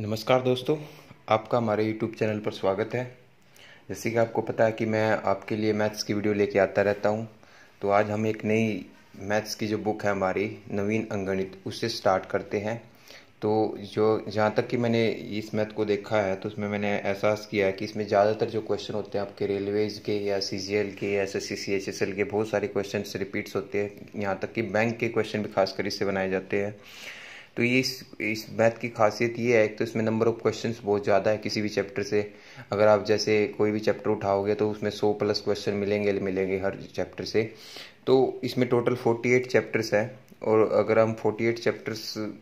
नमस्कार दोस्तों, आपका हमारे YouTube चैनल पर स्वागत है। जैसे कि आपको पता है कि मैं आपके लिए मैथ्स की वीडियो लेके आता रहता हूं, तो आज हम एक नई मैथ्स की जो बुक है हमारी नवीन अंकगणित उससे स्टार्ट करते हैं। तो जो जहाँ तक कि मैंने इस मैथ को देखा है तो उसमें मैंने एहसास किया है कि इसमें ज़्यादातर जो क्वेश्चन होते हैं आपके रेलवेज के या CGL के या SSC CHSL के बहुत सारे क्वेश्चन रिपीट्स होते हैं। यहाँ तक कि बैंक के क्वेश्चन भी खासकर इससे बनाए जाते हैं। तो ये इस मैथ की खासियत ये है, एक तो इसमें नंबर ऑफ क्वेश्चंस बहुत ज़्यादा है किसी भी चैप्टर से। अगर आप जैसे कोई भी चैप्टर उठाओगे तो उसमें 100 प्लस क्वेश्चन मिलेंगे हर चैप्टर से। तो इसमें टोटल 48 चैप्टर्स हैं, और अगर हम 48 चैप्टर्स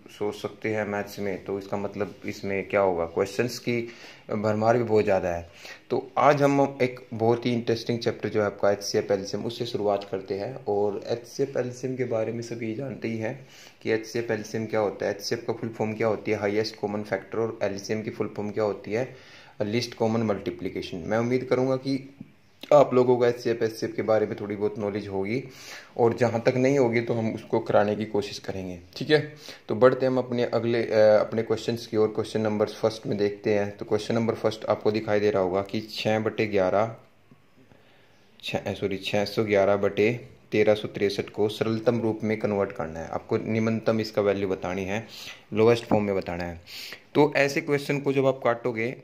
सोच सकते हैं मैथ्स में, तो इसका मतलब इसमें क्या होगा, क्वेश्चंस की भरमार भी बहुत ज़्यादा है। तो आज हम एक बहुत ही इंटरेस्टिंग चैप्टर जो है आपका HCF LCM उससे शुरुआत करते हैं। और HCF LCM के बारे में सभी जानते ही हैं कि HCF LCM क्या होता है। HCF का फुल फॉर्म क्या होती है, हाईएस्ट कॉमन फैक्टर, और LCM की फुल फॉर्म क्या होती है, लीस्ट कॉमन मल्टीप्लिकेशन। मैं उम्मीद करूंगा कि आप लोगों को HCF के बारे में थोड़ी बहुत नॉलेज होगी, और जहाँ तक नहीं होगी तो हम उसको कराने की कोशिश करेंगे। ठीक है, तो बढ़ते हम अपने अपने क्वेश्चंस की ओर। क्वेश्चन नंबर फर्स्ट में देखते हैं। तो क्वेश्चन नंबर फर्स्ट आपको दिखाई दे रहा होगा कि 6/11 को सरलतम रूप में कन्वर्ट करना है। आपको निम्नतम इसका वैल्यू बतानी है, लोवेस्ट फॉर्म में बताना है। तो ऐसे क्वेश्चन को जब आप काटोगे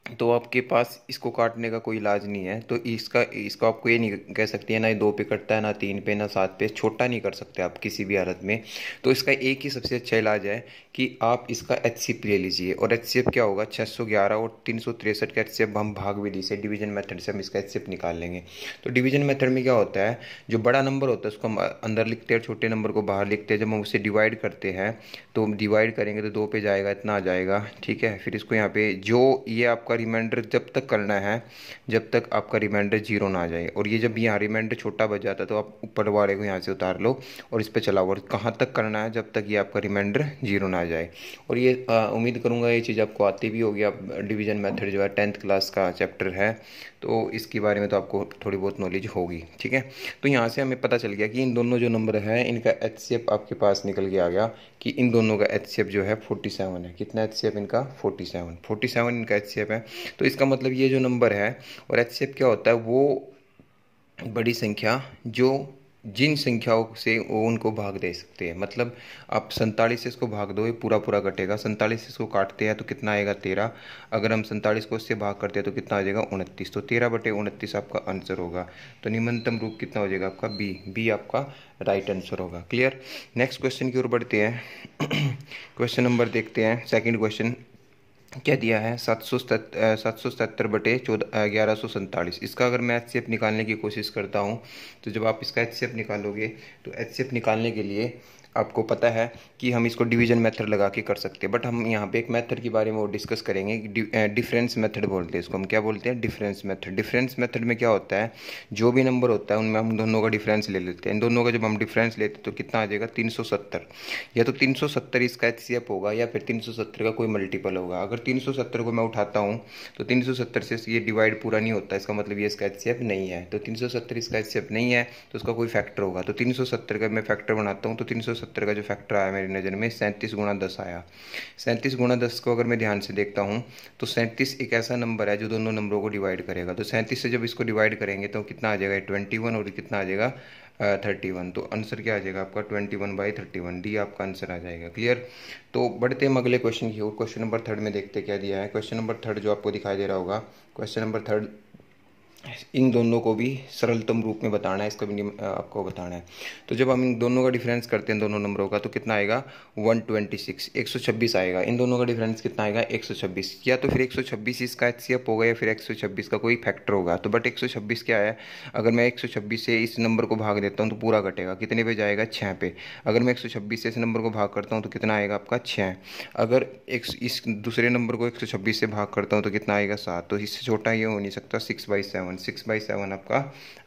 तो आपके पास इसको काटने का कोई इलाज नहीं है। तो इसको आपको ये नहीं कह सकती है ना, ये 2 पे कटता है, ना 3 पे, ना 7 पे। छोटा नहीं कर सकते आप किसी भी हालत में। तो इसका एक ही सबसे अच्छा इलाज है कि आप इसका HCF ले लीजिए। और HCF क्या होगा, 611 और 363 का HCF हम भाग विधि से, डिवीजन मेथड से हम इसका HCF निकाल लेंगे। तो डिवीजन मेथड में क्या होता है, जो बड़ा नंबर होता है उसको हम अंदर लिखते हैं, छोटे नंबर को बाहर लिखते हैं। जब हम उसे डिवाइड करते हैं तो डिवाइड करेंगे तो 2 पे जाएगा, इतना आ जाएगा। ठीक है, फिर इसको यहाँ पे जो ये आपका रिमाइंडर जब तक करना है जब तक आपका रिमाइंडर 0 ना आ जाए। और ये जब यहाँ रिमाइंडर छोटा बच जाता है तो आप ऊपर वाले को यहाँ से उतार लो और इस पर चलाओ। और कहाँ तक करना है, जब तक ये आपका रिमाइंडर 0 ना आ जाए। और ये उम्मीद करूँगा ये चीज़ आपको आती भी होगी। आप डिवीजन मेथड जो है 10th क्लास का चैप्टर है, तो इसके बारे में तो आपको थोड़ी बहुत नॉलेज होगी। ठीक है, तो यहाँ से हमें पता चल गया कि इन दोनों जो नंबर है इनका HCF आपके पास निकल के आ गया कि इन दोनों का HCF जो है 47 है। कितना HCF इनका, 47 इनका HCF है। तो इसका मतलब ये जो नंबर है, और HCF क्या होता है, वो बड़ी संख्या जो जिन संख्याओं से वो उनको भाग दे सकते हैं। मतलब आप 47 से इसको भाग दो, ये पूरा पूरा कटेगा। 47 से इसको काटते हैं तो कितना आएगा, 13। अगर हम 47 को इससे भाग करते हैं तो कितना आ जाएगा, 29। तो 13/29 आपका आंसर होगा। तो निम्नतम रूप कितना हो जाएगा आपका, बी आपका राइट आंसर होगा। क्लियर। नेक्स्ट क्वेश्चन की ओर बढ़ते हैं। क्वेश्चन नंबर देखते हैं, सेकेंड क्वेश्चन क्या दिया है, 777/1147। इसका अगर मैं HCF निकालने की कोशिश करता हूँ, तो जब आप इसका HCF निकालोगे तो HCF निकालने के लिए आपको पता है कि हम इसको डिवीजन मेथड लगा के कर सकते हैं। बट हम यहाँ पे एक मेथड के बारे में वो डिस्कस करेंगे, डिफरेंस मेथड बोलते हैं इसको। हम क्या बोलते हैं, डिफरेंस मेथड। डिफरेंस मेथड में क्या होता है, जो भी नंबर होता है उनमें हम दोनों का डिफरेंस ले लेते हैं। इन दोनों का जब हम डिफरेंस लेते हैं तो कितना आ जाएगा, 370। या तो 370 इसका HCF होगा, या फिर 370 का कोई मल्टीपल होगा। अगर 370 को मैं उठाता हूँ तो 370 से ये डिवाइड पूरा नहीं होता, इसका मतलब ये इसका HCF नहीं है। तो 370 इसका HCF नहीं है तो उसका कोई फैक्टर होगा। तो 370 का मैं फैक्टर बनाता हूँ, तो 370 का जो फैक्टर आया मेरी नज़र में 37×10 आया। 37×10 को अगर मैं ध्यान से देखता हूँ तो 37 एक ऐसा नंबर है जो दोनों नंबरों को डिवाइड करेगा। तो 37 से जब इसको डिवाइड करेंगे तो कितना आ जाएगा, 21, और कितना आ जाएगा 31। तो आंसर क्या आ जाएगा आपका, 21/31। डी आपका आंसर आ जाएगा। क्लियर। तो बढ़ते हम अगले क्वेश्चन की ओर। क्वेश्चन नंबर 3 में देखते क्या दिया है। क्वेश्चन नंबर 3 जो आपको दिखाई दे रहा होगा, क्वेश्चन नंबर 3 इन दोनों को भी सरलतम रूप में बताना है, इसका भी आपको बताना है। तो जब हम इन दोनों का डिफरेंस करते हैं दोनों नंबरों का, तो कितना आएगा, 126, 126 आएगा। इन दोनों का डिफरेंस कितना आएगा, 126। या तो फिर 126 इसका HCF होगा, या फिर 126 का कोई फैक्टर होगा। तो बट 126 क्या है, अगर मैं 126 से इस नंबर को भाग देता हूँ तो पूरा कटेगा, कितने पे जाएगा, 6 पे। अगर मैं 126 से इस नंबर को भाग करता हूँ तो कितना आएगा आपका, 6। अगर इस दूसरे नंबर को 126 से भाग करता हूँ तो कितना आएगा, 7। तो इससे छोटा ये हो नहीं सकता, 6/7। 6/7 आपका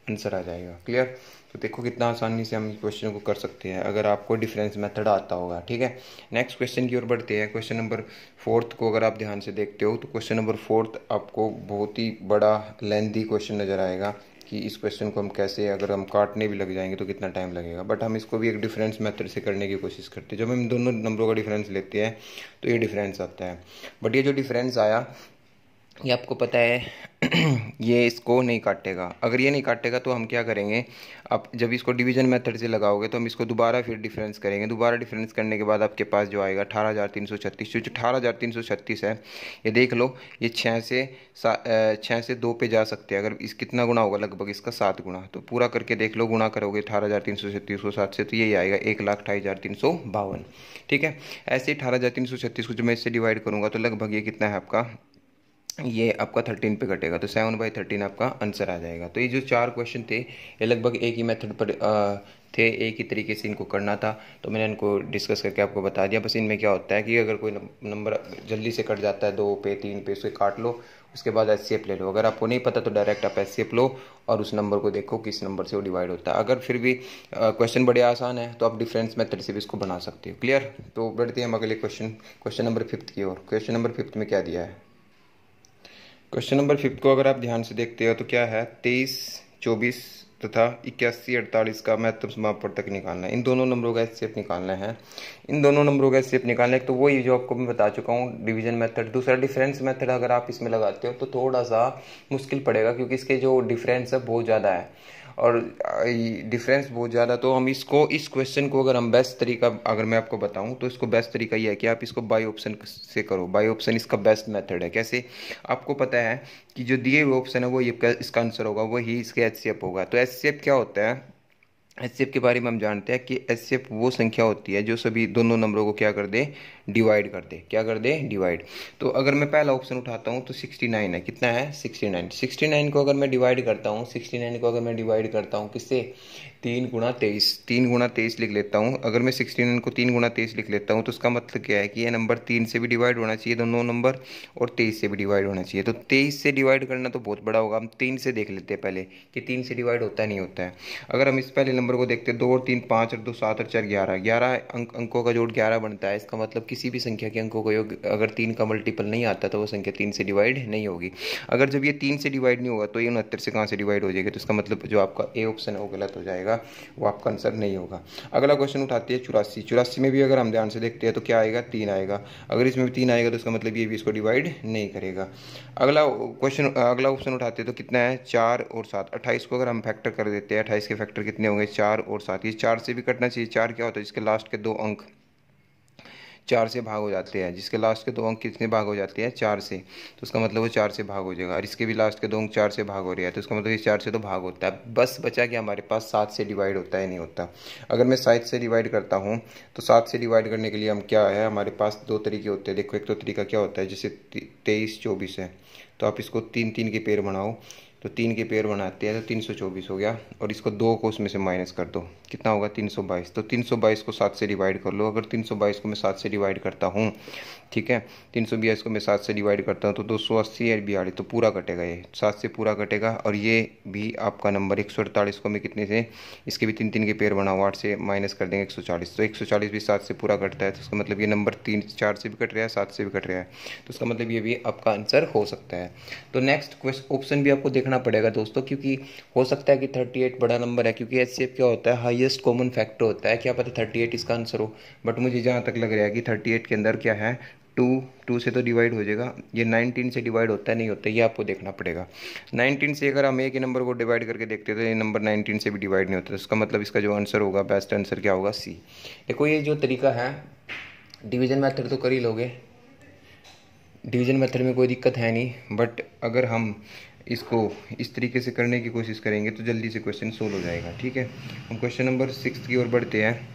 आंसर आ जाएगा। क्लियर। तो देखो कितना आसानी से हम इस क्वेश्चन को कर सकते हैं अगर आपको डिफरेंस मेथड आता होगा। ठीक है, नेक्स्ट क्वेश्चन की ओर बढ़ते हैं। क्वेश्चन नंबर 4 को अगर आप ध्यान से देखते हो तो क्वेश्चन नंबर 4 आपको बहुत ही बड़ा लेंथी क्वेश्चन नजर आएगा कि इस क्वेश्चन को हम कैसे, अगर हम काटने भी लग जाएंगे तो कितना टाइम लगेगा, बट हम इसको भी एक डिफरेंस मेथड से करने की कोशिश करते हैं। जब हम दोनों नंबरों का डिफरेंस लेते हैं तो ये डिफरेंस आता है, बट ये जो डिफरेंस आया ये आपको पता है ये इसको नहीं काटेगा। अगर ये नहीं काटेगा तो हम क्या करेंगे, आप जब इसको डिवीजन मेथड से लगाओगे तो हम इसको दोबारा फिर डिफरेंस करेंगे। दोबारा डिफरेंस करने के बाद आपके पास जो आएगा 18,336, जो 18,336 है ये देख लो, ये 6 से 2 पे जा सकते हैं। अगर इस कितना गुना होगा, लगभग इसका 7 गुना, तो पूरा करके देख लो, गुना करोगे 18,336 को 7 से तो यही आएगा 1,28,352। ठीक है, ऐसे 18,336 को जब मैं इससे डिवाइड करूँगा तो लगभग ये कितना है आपका, ये आपका 13 पे कटेगा, तो 7/13 आपका आंसर आ जाएगा। तो ये जो 4 क्वेश्चन थे ये लगभग एक ही मेथड पर थे, एक ही तरीके से इनको करना था, तो मैंने इनको डिस्कस करके आपको बता दिया। बस इनमें क्या होता है कि अगर कोई नंबर जल्दी से कट जाता है 2 पे 3 पे, उसे काट लो, उसके बाद HCF ले लो। अगर आपको नहीं पता तो डायरेक्ट आप HCF लो और उस नंबर को देखो किस नंबर से वो डिवाइड होता है। अगर फिर भी क्वेश्चन बड़े आसान है तो आप डिफरेंस मेथड से भी इसको बना सकते हो। क्लियर? तो बढ़ते हैं हम अगले क्वेश्चन नंबर 5 की ओर। क्वेश्चन नंबर 5 में क्या दिया है? क्वेश्चन नंबर 5 को अगर आप ध्यान से देखते हो तो क्या है, 23, 24 तथा 81, 48 का महत्तम समापवर्तक निकालना है। इन दोनों नंबरों का HCF निकालना है। इन दोनों नंबरों का HCF निकालना है, तो वही जो आपको मैं बता चुका हूँ डिवीजन मेथड। दूसरा डिफरेंस मेथड अगर आप इसमें लगाते हो तो थोड़ा सा मुश्किल पड़ेगा, क्योंकि इसके जो डिफरेंस है बहुत ज़्यादा है और डिफरेंस बहुत ज़्यादा। तो हम इसको, इस क्वेश्चन को अगर हम बेस्ट तरीका अगर मैं आपको बताऊं तो इसको बेस्ट तरीका ये है कि आप इसको बाय ऑप्शन से करो। बाय ऑप्शन इसका बेस्ट मेथड है। कैसे? आपको पता है कि जो दिए हुए ऑप्शन है वो ये इसका आंसर होगा, वही इसके HCF होगा। तो HCF क्या होता है? HCF के बारे में हम जानते हैं कि HCF वो संख्या होती है जो सभी दोनों नंबरों को क्या कर दे, डिवाइड कर दे। क्या कर दे? डिवाइड। तो अगर मैं पहला ऑप्शन उठाता हूँ तो 69 है। कितना है? 69। 69 को अगर मैं डिवाइड करता हूँ, 69 को अगर मैं डिवाइड करता हूँ किससे? 3 गुणा 23। 3 गुणा 23 लिख लेता हूँ। अगर मैं 69 को 3 गुणा 23 लिख लेता हूँ तो उसका मतलब क्या है कि ये नंबर 3 से भी डिवाइड होना चाहिए दोनों नंबर, और 23 से भी डिवाइड होना चाहिए। तो 23 से डिवाइड करना तो बहुत बड़ा होगा, हम 3 से देख लेते हैं पहले कि 3 से डिवाइड होता है नहीं होता है। अगर हम इस पहले नंबर को देखते हैं, 2 और 3 5 और 2 7 और 4 11, 11 अंकों का जोड़ 11 बनता है। इसका मतलब किसी भी संख्या के अंकों का योग अगर 3 का मल्टीपल नहीं आता तो वो संख्या 3 से डिवाइड नहीं होगी। अगर जब ये 3 से डिवाइड नहीं होगा तो ये 69 से कहाँ से डिवाइड हो जाएगा? तो इसका मतलब जो आपका ए ऑप्शन है वो गलत हो जाएगा, वो आपका आंसर नहीं होगा। अगला क्वेश्चन उठाते हैं 84। 84 में भी अगर हम ध्यान से देखते हैं तो क्या आएगा? 3 आएगा। अगर इसमें भी 3 आएगा तो इसका मतलब ये भी इसको डिवाइड नहीं करेगा। अगला ऑप्शन उठाते हैं तो कितना है? 4 और 7। 28 को अगर हम फैक्टर कर देते हैं, 28 के फैक्टर कितने होंगे? 4 और 7। ये 4 से भी कटना चाहिए। 4 क्या होता है? जिसके लास्ट के 2 अंक 4 से भाग हो जाते हैं। जिसके लास्ट के 2 अंक कितने भाग हो जाते हैं? 4 से, तो उसका मतलब वो 4 से भाग हो जाएगा। और इसके भी लास्ट के 2 अंक 4 से भाग हो रहे हैं, तो उसका मतलब ये 4 से तो भाग होता है। बस बचा कि हमारे पास 7 से डिवाइड होता है नहीं होता। अगर मैं 7 से डिवाइड करता हूँ तो 7 से डिवाइड करने के लिए हम क्या है, हमारे पास 2 तरीके होते हैं। देखो, एक तो तरीका क्या होता है, जैसे 23, 24 है तो आप इसको 3 3 के पेयर बनाओ, तो 3 के पेयर बनाते हैं तो 324 हो गया, और इसको 2 को उसमें से माइनस कर दो, कितना होगा? 322। तो 322 को 7 से डिवाइड कर लो। अगर 322 को मैं 7 से डिवाइड करता हूँ, ठीक है, 322 को मैं 7 से डिवाइड करता हूँ तो 280 और 42, तो पूरा कटेगा, ये 7 से पूरा कटेगा। और ये भी आपका नंबर 148 को मैं कितने से, इसके भी 3 3 के पेयर बनाओ, 8 से माइनस कर देंगे 140, तो 140 भी 7 से पूरा कटता है। तो उसका मतलब ये नंबर 3 4 से भी कट रहा है, 7 से भी कट रहा है, तो उसका मतलब ये भी आपका आंसर हो सकता है। तो नेक्स्ट ऑप्शन भी आपको देखना पड़ेगा दोस्तों, क्योंकि हो सकता है कि 38 बड़ा नंबर है, क्योंकि HCF क्या होता है? हाईएस्ट कॉमन फैक्टर होता है। क्या पता 38 इसका आंसर हो, बट मुझे जहाँ तक लग रहा है कि 38 के अंदर क्या है, 2 से तो डिवाइड हो जाएगा। ये 19 से डिवाइड होता है नहीं होता, ये आपको देखना पड़ेगा। 19 से अगर हम एक ही नंबर को डिवाइड करके देखते हैं तो ये नंबर 19 से भी डिवाइड नहीं होता, तो इसका मतलब इसका जो आंसर होगा, बेस्ट आंसर क्या होगा? C। देखो, ये जो तरीका है डिवीजन मेथड तो कर ही लोगे, डिवीजन मेथड में कोई दिक्कत है नहीं, बट अगर हम इसको इस तरीके से करने की कोशिश करेंगे तो जल्दी से क्वेश्चन सोल्व हो जाएगा। ठीक है, हम क्वेश्चन नंबर 6 की ओर बढ़ते हैं।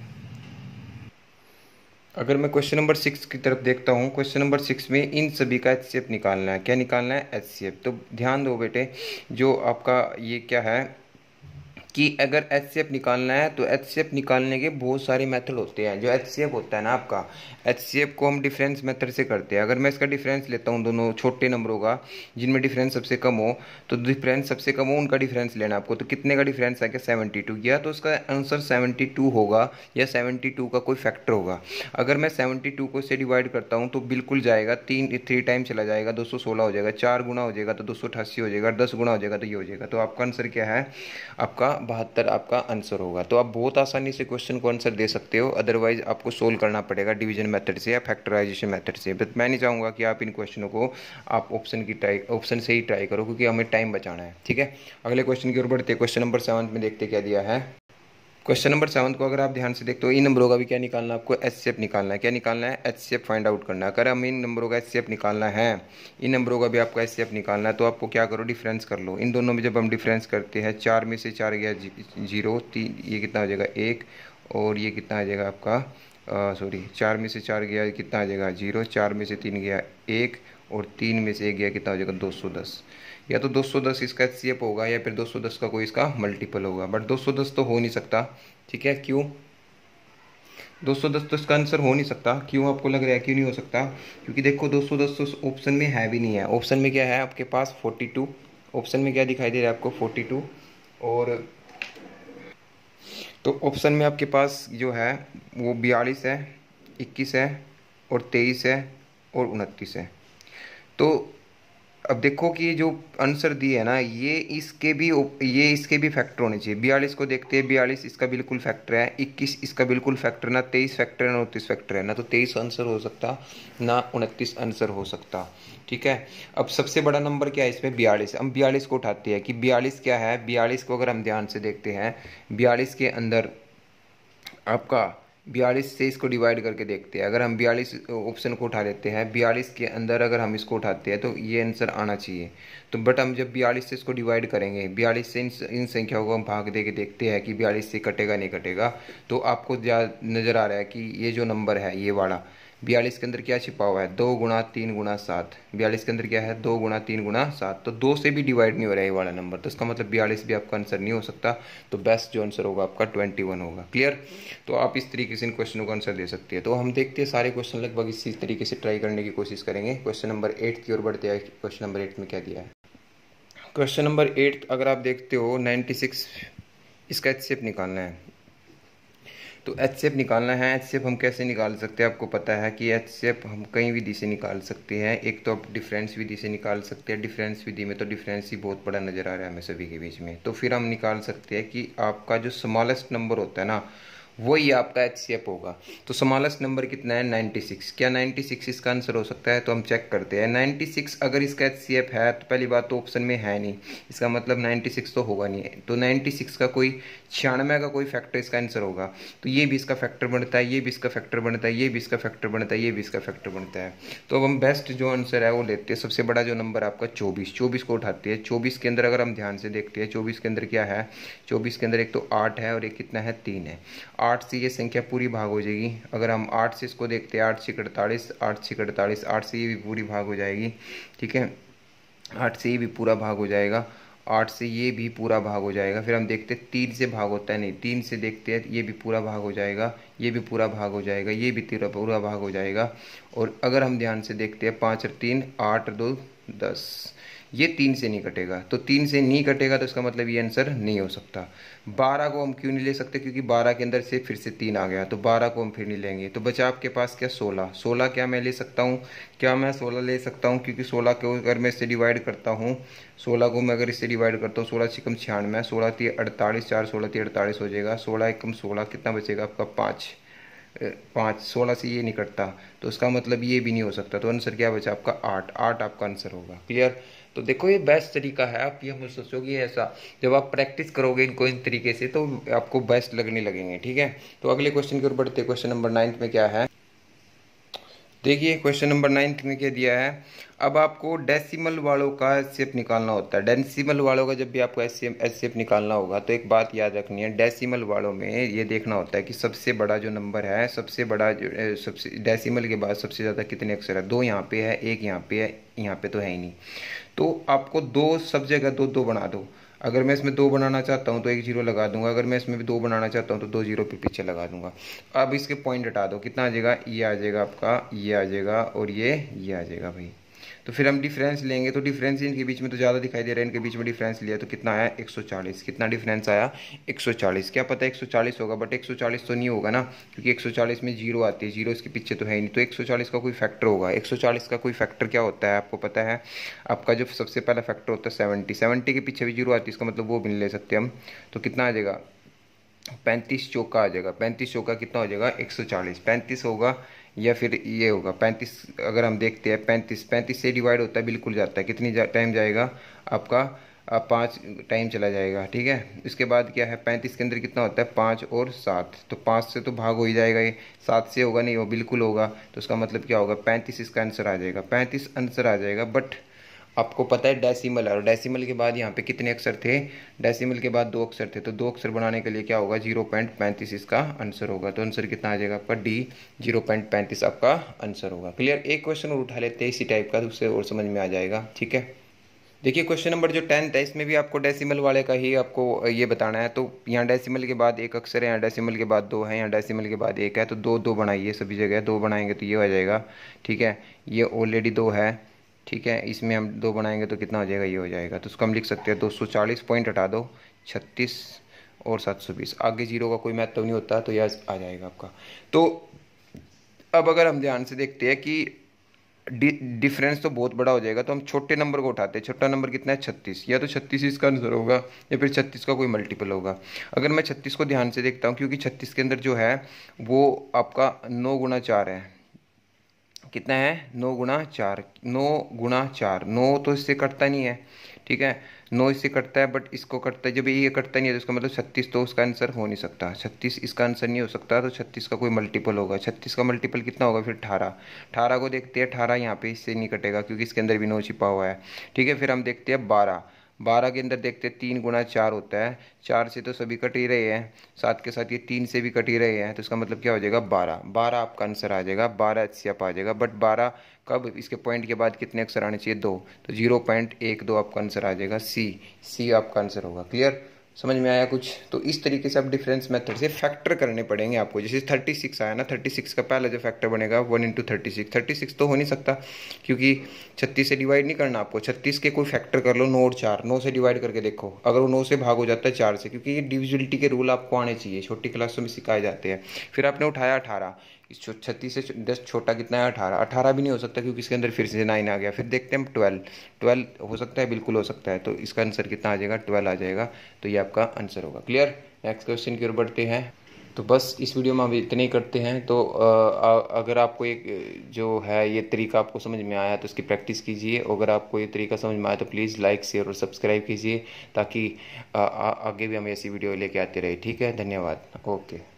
अगर मैं क्वेश्चन नंबर 6 की तरफ देखता हूँ, क्वेश्चन नंबर 6 में इन सभी का HCF निकालना है। क्या निकालना है? HCF। तो ध्यान दो बेटे, जो आपका ये क्या है, कि अगर एचसीएफ निकालना है तो एचसीएफ निकालने के बहुत सारे मेथड होते हैं। जो एचसीएफ होता है ना आपका, एचसीएफ को हम डिफरेंस मेथड से करते हैं। अगर मैं इसका डिफरेंस लेता हूँ दोनों छोटे नंबरों का जिनमें डिफरेंस सबसे कम हो, तो डिफरेंस सबसे कम हो उनका डिफरेंस लेना आपको। तो कितने का डिफरेंस है, क्या 72 किया, तो उसका आंसर 72 होगा या 72 का कोई फैक्टर होगा। अगर मैं 72 को इससे डिवाइड करता हूँ तो बिल्कुल जाएगा, 3 टाइम चला जाएगा, 216 हो जाएगा, 4 गुना हो जाएगा तो 288 हो जाएगा, 10 गुना हो जाएगा तो ये हो जाएगा। तो आपका आंसर क्या है, आपका 72 आपका आंसर होगा। तो आप बहुत आसानी से क्वेश्चन को आंसर दे सकते हो, अदरवाइज आपको सोल्व करना पड़ेगा डिवीजन मेथड से या फैक्टराइजेशन मेथड से। बट मैं नहीं चाहूँगा कि आप इन क्वेश्चनों को आप ऑप्शन से ही ट्राई करो, क्योंकि हमें टाइम बचाना है। ठीक है, अगले क्वेश्चन की ओर बढ़ते हैं। क्वेश्चन नंबर 7 में देखते क्या दिया है। क्वेश्चन नंबर 7 को अगर आप ध्यान से देखते हो, इन नंबरों का भी क्या निकालना है आपको, एचसीएफ निकालना है। क्या निकालना है, एचसीएफ फाइंड आउट करना है। अगर हम इन नंबरों का एचसीएफ निकालना है, इन नंबरों का भी आपको एचसीएफ निकालना है, तो आपको क्या करो, डिफरेंस कर लो। इन दोनों में जब हम डिफरेंस करते हैं, 4 में से 4 गया 0, 3 ये कितना हो जाएगा 1, और ये कितना आ जाएगा आपका 4 में से 4 गया कितना आ जाएगा 0, 4 में से 3 गया 1, और 3 में से 1 गया कितना हो जाएगा 210। या तो 210 इसका एचसीएफ होगा या फिर 210 का कोई इसका मल्टीपल होगा, बट 210 तो हो नहीं सकता। ठीक है, क्यों 210 तो इसका आंसर हो नहीं सकता। क्यों आपको लग रहा है क्यों नहीं हो सकता, क्योंकि देखो 210 तो ऑप्शन में है भी नहीं है। ऑप्शन में क्या है आपके पास 42, ऑप्शन में क्या दिखाई दे रहा है आपको 42, और तो ऑप्शन में आपके पास जो है वो 42 है, 21 है, और 23 है, और 29 है। तो अब देखो कि जो आंसर दिए है ना, ये इसके भी फैक्टर होने चाहिए। 42 को देखते हैं, 42 इसका बिल्कुल फैक्टर है, 21 इसका बिल्कुल फैक्टर, ना 23 फैक्टर है ना 29 फैक्टर है, ना तो 23 आंसर हो सकता ना 29 आंसर हो सकता। ठीक है, अब सबसे बड़ा नंबर क्या है इसमें, 42। हम 42 को उठाते हैं कि 42 क्या है। 42 को अगर हम ध्यान से देखते हैं, 42 के अंदर आपका 42 से इसको डिवाइड करके देखते हैं। अगर हम 42 ऑप्शन को उठा लेते हैं, 42 के अंदर अगर हम इसको उठाते हैं तो ये आंसर आना चाहिए। तो बट हम जब 42 से इसको डिवाइड करेंगे, 42 से इन संख्याओं को हम भाग दे के देखते हैं कि 42 से कटेगा नहीं कटेगा, तो आपको नज़र आ रहा है कि ये जो नंबर है ये वाला 42 के अंदर क्या छिपा हुआ है, 2 गुणा 3 गुणा 7। 42 के अंदर क्या है, 2 गुणा 3 गुणा 7। तो 2 से भी डिवाइड नहीं हो रहा है ये वाला नंबर, तो इसका मतलब 42 भी आपका आंसर नहीं हो सकता। तो बेस्ट जो आंसर होगा आपका 21 होगा। क्लियर, तो आप इस तरीके से इन क्वेश्चनों का आंसर दे सकते हैं। तो हम देखते हैं सारे क्वेश्चन लगभग इसी तरीके से ट्राई करने की कोशिश करेंगे। क्वेश्चन नंबर 8 की ओर बढ़ते हैं। क्वेश्चन नंबर 8 में क्या दिया है, क्वेश्चन नंबर 8 अगर आप देखते हो 96, इसका एचसीएफ निकालना है। तो एचसीएफ निकालना है। एचसीएफ हम कैसे निकाल सकते हैं, आपको पता है कि एचसीएफ हम कई विधि से निकाल सकते हैं। एक तो आप डिफरेंस विधि से निकाल सकते हैं। डिफरेंस विधि में तो डिफरेंस ही बहुत बड़ा नज़र आ रहा है हमें सभी के बीच में। तो फिर हम निकाल सकते हैं कि आपका जो स्मॉलेस्ट नंबर होता है ना, वही आपका एचसीएफ होगा। तो स्मॉलेस्ट नंबर कितना है, 96। क्या 96 इसका आंसर हो सकता है, तो हम चेक करते हैं। 96 अगर इसका एचसीएफ है तो पहली बात तो ऑप्शन में है नहीं, इसका मतलब 96 तो होगा नहीं है। तो 96 का कोई 96 का कोई फैक्टर इसका आंसर होगा। तो ये भी इसका फैक्टर बनता है, ये भी इसका फैक्टर बनता है, ये भी इसका फैक्टर बनता है, ये भी इसका फैक्टर बनता है। तो अब हम बेस्ट जो आंसर है वो लेते हैं। सबसे बड़ा जो नंबर आपका 24 को उठाते हैं। 24 के अंदर अगर हम ध्यान से देखते हैं, 24 के अंदर क्या है, 24 के अंदर एक तो 8 है और एक कितना है 3 है। 8 से ये संख्या पूरी भाग हो जाएगी। अगर हम 8 से इसको देखते हैं, 8 से 48, 8 से 48, 8 से ये भी पूरी भाग हो जाएगी। ठीक है, 8 से ये भी पूरा भाग हो जाएगा, 8 से ये भी पूरा भाग हो जाएगा। फिर हम देखते हैं 3 से भाग होता है नहीं, 3 से देखते हैं ये भी पूरा भाग हो जाएगा, ये भी पूरा भाग हो जाएगा, ये भी पूरा भाग हो जाएगा। और अगर हम ध्यान से देखते हैं 5 और 3, 8 और 2 10, ये 3 से नहीं कटेगा। तो 3 से नहीं कटेगा तो इसका मतलब ये आंसर नहीं हो सकता। 12 को हम क्यों नहीं ले सकते, क्योंकि 12 के अंदर से फिर से 3 आ गया, तो 12 को हम फिर नहीं लेंगे। तो बचा आपके पास क्या, 16। 16 क्या मैं ले सकता हूँ, क्या मैं 16 ले सकता हूँ, क्योंकि 16 को अगर मैं इससे डिवाइड करता हूँ, 16 को मैं अगर इससे डिवाइड करता हूँ, 16 छिकम 96, 16 × 48, 4 16 × 48 हो जाएगा। 16 एकम 16 कितना बचेगा आपका 5, 16 से ये नहीं कटता, तो उसका मतलब ये भी नहीं हो सकता। तो आंसर क्या बचा आपका 8 आपका आंसर होगा। क्लियर, तो देखो ये बेस्ट तरीका है। आप ये मत सोचोगे ऐसा, जब आप प्रैक्टिस करोगे इनको इन तरीके से तो आपको बेस्ट लगने लगेंगे। ठीक है, तो अगले क्वेश्चन की ओर बढ़ते हैं। क्वेश्चन नंबर 9 में क्या है, देखिए क्वेश्चन नंबर 9 में क्या दिया है। अब आपको डेसिमल वालों का एचसीएफ निकालना होता है। डेसिमल वालों का जब भी आपको एचसीएफ निकालना होगा तो एक बात याद रखनी है, डेसिमल वालों में ये देखना होता है कि सबसे बड़ा जो नंबर है, सबसे बड़ा जो सबसे डेसिमल के बाद सबसे ज़्यादा कितने अक्षर है। 2 यहाँ पे है, 1 यहाँ पे है, यहाँ पे तो है ही नहीं। तो आपको 2 सब जगह 2 2 बना दो। अगर मैं इसमें 2 बनाना चाहता हूँ तो एक जीरो लगा दूंगा, अगर मैं इसमें भी 2 बनाना चाहता हूँ तो 2 जीरो फिर पीछे लगा दूंगा। अब इसके पॉइंट हटा दो, कितना आ जाएगा, ये आ जाएगा आपका, ये आ जाएगा और ये आ जाएगा भाई। तो फिर हम डिफरेंस लेंगे तो डिफरेंस इनके बीच में तो ज़्यादा दिखाई दे रहा है, इनके बीच में डिफरेंस लिया तो कितना आया 140। कितना डिफरेंस आया 140। क्या पता है 140 होगा, बट 140 तो नहीं होगा ना, क्योंकि 140 में जीरो आती है, जीरो इसके पीछे तो है ही नहीं। तो 140 का कोई फैक्टर होगा। 140 का कोई फैक्टर क्या होता है आपको पता है, आपका जो सबसे पहला फैक्टर होता है 70, 70 के पीछे भी जीरो आती है, इसका मतलब वो भी नहीं ले सकते हम। तो कितना आ जाएगा 35 चौका आ जाएगा, 35 चौका कितना हो जाएगा 140। 35 होगा या फिर ये होगा 35। अगर हम देखते हैं 35 से डिवाइड होता है, बिल्कुल जाता है, कितनी टाइम जाएगा आपका 5 टाइम चला जाएगा, ठीक है। इसके बाद क्या है 35 के अंदर कितना होता है 5 और 7, तो 5 से तो भाग हो ही जाएगा, ये 7 से होगा नहीं, वो बिल्कुल होगा। तो उसका मतलब क्या होगा 35 इसका आंसर आ जाएगा, 35 आंसर आ जाएगा। बट आपको पता है डेसिमल, और डेसिमल के बाद यहाँ पे कितने अक्षर थे, डेसिमल के बाद 2 अक्षर थे, तो 2 अक्षर बनाने के लिए क्या होगा 0.35 इसका आंसर होगा। तो आंसर कितना आ जाएगा आपका डी, 0.35 आपका आंसर होगा। क्लियर। एक क्वेश्चन और उठा लेते हैं इसी टाइप का, उससे और समझ में आ जाएगा, ठीक है। देखिए क्वेश्चन नंबर जो 10th है, इसमें भी आपको डेसिमल वाले का ही आपको ये बताना है। तो यहाँ डेसिमल के बाद एक अक्षर है, यहाँ डेसिमल के बाद 2 है, यहाँ डेसिमल के बाद 1 है, तो 2 2 बनाइए सभी जगह, 2 बनाएंगे तो ये हो जाएगा, ठीक है। ये ऑलरेडी 2 है, ठीक है, इसमें हम 2 बनाएंगे तो कितना हो जाएगा, ये हो जाएगा। तो उसको हम लिख सकते हैं 240, पॉइंट हटा दो 36 और 720, आगे जीरो का कोई महत्व नहीं होता, तो यह आ जाएगा आपका। तो अब अगर हम ध्यान से देखते हैं कि डिफरेंस तो बहुत बड़ा हो जाएगा, तो हम छोटे नंबर को उठाते हैं। छोटा नंबर कितना है 36, या तो 36 इसका आंसर होगा या फिर 36 का कोई मल्टीपल होगा। अगर मैं 36 को ध्यान से देखता हूँ, क्योंकि 36 के अंदर जो है वो आपका 9 गुना 4 है, कितना है 9 गुना 4, 9 गुना 4, 9 तो इससे कटता नहीं है, ठीक है, 9 इससे कटता है, बट इसको कटता है, जब ये कटता नहीं है तो इसका मतलब 36 तो उसका आंसर हो नहीं सकता, 36 इसका आंसर नहीं हो सकता। तो 36 का कोई मल्टीपल होगा, 36 का मल्टीपल कितना होगा फिर 18, 18 को देखते हैं, 18 यहाँ पे इससे नहीं कटेगा क्योंकि इसके अंदर भी 9 छिपा हुआ है, ठीक है। फिर हम देखते हैं 12, 12 के अंदर देखते हैं 3 गुना 4 होता है, 4 से तो सभी कट ही रहे हैं, 7 के साथ ये 3 से भी कट ही रहे हैं, तो इसका मतलब क्या हो जाएगा 12, 12 आपका आंसर आ जाएगा, 12 एचसीएफ आ जाएगा। बट 12 कब, इसके पॉइंट के बाद कितने अक्षर आने चाहिए 2, तो 0.12 आपका आंसर आ जाएगा, सी आपका आंसर होगा। क्लियर, समझ में आया कुछ। तो इस तरीके से आप डिफरेंस मेथड से फैक्टर करने पड़ेंगे आपको। जैसे 36 आया ना, 36 का पहला जो फैक्टर बनेगा 1 × 36, 36 तो हो नहीं सकता क्योंकि 36 से डिवाइड नहीं करना आपको, 36 के कोई फैक्टर कर लो 9 और 4, 9 से डिवाइड करके देखो, अगर वो 9 से भाग हो जाता है 4 से, क्योंकि ये डिविजिबिलिटी के रूल आपको आने चाहिए, छोटी क्लासों में सिखाए जाते हैं। फिर आपने उठाया 18, इस 36 से 10 छोटा कितना है 18, 18 भी नहीं हो सकता क्योंकि इसके अंदर फिर से 9 आ गया। फिर देखते हैं 12, 12 हो सकता है, बिल्कुल हो सकता है, तो इसका आंसर कितना आ जाएगा 12 आ जाएगा, तो ये आपका आंसर होगा। क्लियर। नेक्स्ट क्वेश्चन की ओर बढ़ते हैं। तो बस इस वीडियो में हम इतने ही करते हैं। तो अगर आपको एक जो है ये तरीका आपको समझ में आया तो इसकी प्रैक्टिस कीजिए। अगर आपको ये तरीका समझ में आया तो प्लीज़ लाइक शेयर और सब्सक्राइब कीजिए, ताकि आगे भी हम ऐसी वीडियो लेके आते रहे। ठीक है, धन्यवाद। ओके।